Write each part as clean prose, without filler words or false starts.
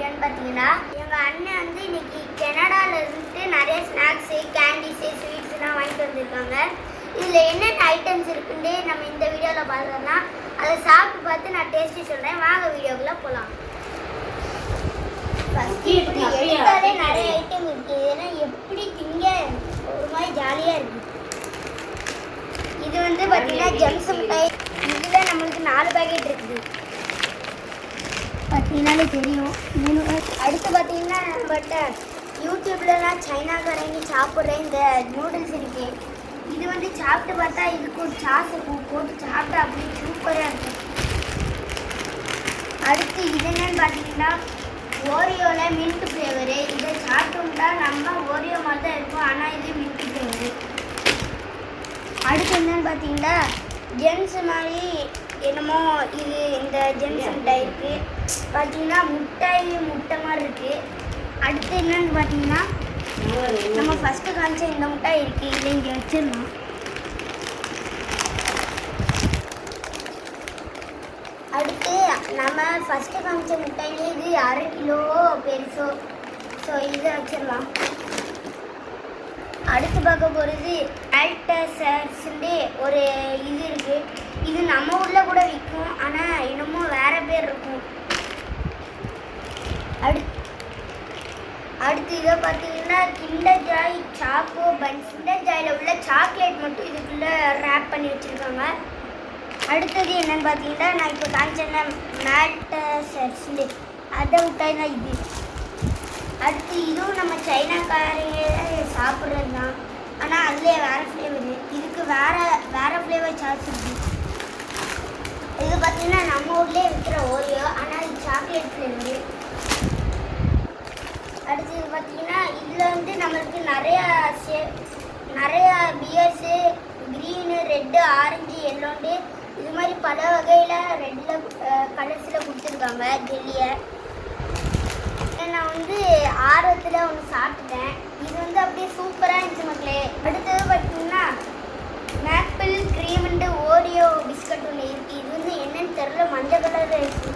வீடியோன்னு பார்த்தீங்கன்னா எங்கள் அண்ணன் வந்து இன்னைக்கு கனடாவில் இருந்துட்டு நிறைய ஸ்நாக்ஸு கேண்டீஸு ஸ்வீட்ஸ்லாம் வாங்கிட்டு வந்திருக்காங்க. இதில் என்னென்ன ஐட்டம்ஸ் இருக்குன்னு நம்ம இந்த வீடியோவில் பார்த்தோம்னா அதை சாப்பிட்டு பார்த்து நான் டேஸ்ட்டு சொல்கிறேன். வாங்க வீடியோக்குள்ளே போகலாம். ஃபஸ்ட்டு இப்படி எடுத்தாலே நிறைய ஐட்டம் இருக்குது. ஏன்னா எப்படி திங்க ஒரு மாதிரி ஜாலியாக இருக்குது. இது வந்து பார்த்தீங்கன்னா ஜெம்ஸ் மிட்டாய். இதில் நம்மளுக்கு 4 பேக்கெட் இருக்குது. பார்த்தீங்கன்னாலே தெரியும். அடுத்து பார்த்தீங்கன்னா நம்மகிட்ட யூடியூப்லலாம் சைனாக்காரங்க சாப்பிட்ற இந்த நூடுல்ஸ் இருக்கு. இது வந்து சாப்பிட்டு பார்த்தா இதுக்கு ஒரு சாஸை போட்டு சாப்பிட்டா அப்படி சூப்பராக இருக்கும். அடுத்து இது என்னன்னு பார்த்தீங்கன்னா ஓரியோவில் மின்ட் ஃப்ளேவரு. இதை சாப்பிட்டோம்னா நம்ம ஓரியோ மாதிரி தான் இருக்கும், ஆனால் இது மின்ட் ஃப்ளேவரு. அடுத்து என்னன்னு பார்த்தீங்கன்னா ஜெம்ஸ் மாதிரி என்னமோ இது இந்த ஜெம்ஸ் மிட்டாய் இருக்குது. பார்த்தீங்கன்னா முட்டை மாதிரி இருக்குது. அடுத்து என்னன்னு பார்த்தீங்கன்னா நம்ம ஃபஸ்ட்டு காமிச்ச இந்த மிட்டாய் இருக்குது. இதை இங்கே வச்சிடலாம். அடுத்து நம்ம ஃபஸ்ட்டு காமிச்ச மிட்டாயிலே இது 1/2 கிலோ பெருசோ. ஸோ இதை வச்சிடலாம். அடுத்து பார்க்க போகிறது ஆல்டசர்ஸ்ன்னு ஒரு இது இருக்குது. இது நம்ம ஊரில் கூட விற்கும், ஆனால் என்னமோ வேறு பேர் இருக்கும். அடுத்து இதை பார்த்தீங்கன்னா Kinder Joy choco buns. Kinder ஜாயில் உள்ள சாக்லேட் மட்டும் இதுக்குள்ளே ரேப் பண்ணி வச்சுருக்காங்க. அடுத்தது என்னென்னு பார்த்தீங்கன்னா நான் இப்போ காமிச்சேன்னா மால்டசர்ஸ்ன்னு அதை விட்டாய் தான் இது. அடுத்து இதுவும் நம்ம சைனாக்காரங்க சாப்பிட்றது தான், ஆனால் அதுலேயே வேறு ஃப்ளேவரு. இதுக்கு வேறு ஃப்ளேவர் சாஸ் இருக்குது. இது பார்த்தீங்கன்னா நம்ம ஊர்லேயே விற்கிற ஓரியோ, ஆனால் இது சாக்லேட் ஃப்ளேவரு. அடுத்து இது பார்த்தீங்கன்னா இதில் வந்து நம்மளுக்கு நிறையா பியர்ஸு க்ரீனு, ரெட்டு, ஆரஞ்சு, எல்லோண்டு இது மாதிரி பல வகையில் ரெட்டில் கலர்ஸில் கொடுத்துருக்காங்க ஜெல்லியை. நான் வந்து ஆர்வத்தில் ஒன்று சாப்பிட்டேன். இது வந்து அப்படியே சூப்பராக இருந்துச்சு மக்களே. அடுத்தது பார்த்தீங்கன்னா மேப்பிள் க்ரீம்ண்டு ஓரியோ பிஸ்கட் ஒன்று இருக்குது. இது வந்து என்னன்னு தெரியல, மஞ்சள் கலரில் இருக்குது.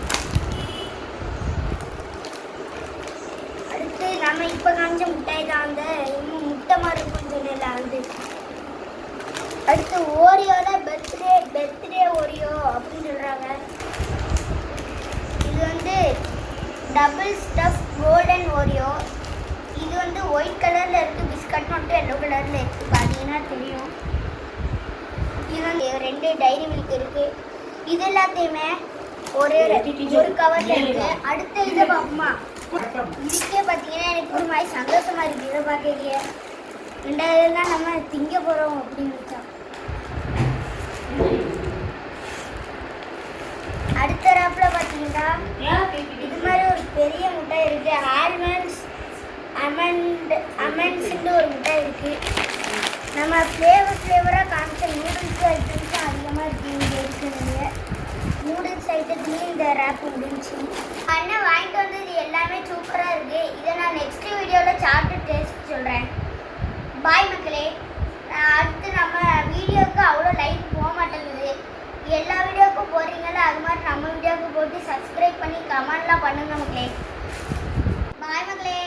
அடுத்து நம்ம இப்போ காமிச்ச மிட்டாய் தான், அந்த இன்னும் முட்டை மாதிரி இருக்குன்னு சொன்னல அது. அடுத்து ஓரியோவில் பர்த்டே ஓரியோ அப்படின்னு சொல்கிறாங்க. இது வந்து டபுள் ஸ்டஃப் கோல்டன் ஓரியோ. இது வந்து ஒயிட் கலரில் இருக்குது, பிஸ்கட் மட்டும் எல்லோ கலரில் இருக்குது. பார்த்தீங்கன்னா தெரியும். இது வந்து 2 டைரி மில்க் இருக்குது. இது எல்லாத்தையுமே ஒரு கவரில் இருக்குது. அடுத்த இதை பார்ப்போமா, இதுக்கே பார்த்தீங்கன்னா எனக்கு ஒரு மாதிரி சந்தோஷமாக இருக்குது. இதை பார்க்க 2 தான் நம்ம திங்க போகிறோம் அப்படின்னு வச்சா. அடுத்த ராப்பில் பார்த்தீங்கன்னா இது மாதிரி ஒரு பெரிய முட்டை இருக்குது. அமண்ட்ஸ்ன்னு ஒரு முட்டை இருக்குது. நம்ம ஃப்ளேவராக காமிச்ச நூடுல்ஸ் ஐட்டம்ஸ் அதிகமாக இருக்குது. இங்கே இருக்கிறது நூடுல்ஸ் ஐட்டத்துலேயும் இந்த ரேப் முடிஞ்சு. அண்ணன் வாங்கிட்டு வந்தது எல்லாமே சூப்பராக இருக்குது. இதை நான் நெக்ஸ்ட் வீடியோவில் சாப்பிட்டு டேஸ்ட் சொல்கிறேன். பாய் மக்களே. அடுத்து நம்ம வீடியோவுக்கு அவ்வளோ லைக் போக மாட்டேங்குது. எல்லா வீடியோவுக்கும் போகிறீங்களா, அது மாதிரி நம்ம வீடியோவுக்கு போட்டு சப்ஸ்கிரைப் பண்ணி கமெண்ட்லாம் பண்ணுங்க மக்களே. பாய் மக்களே.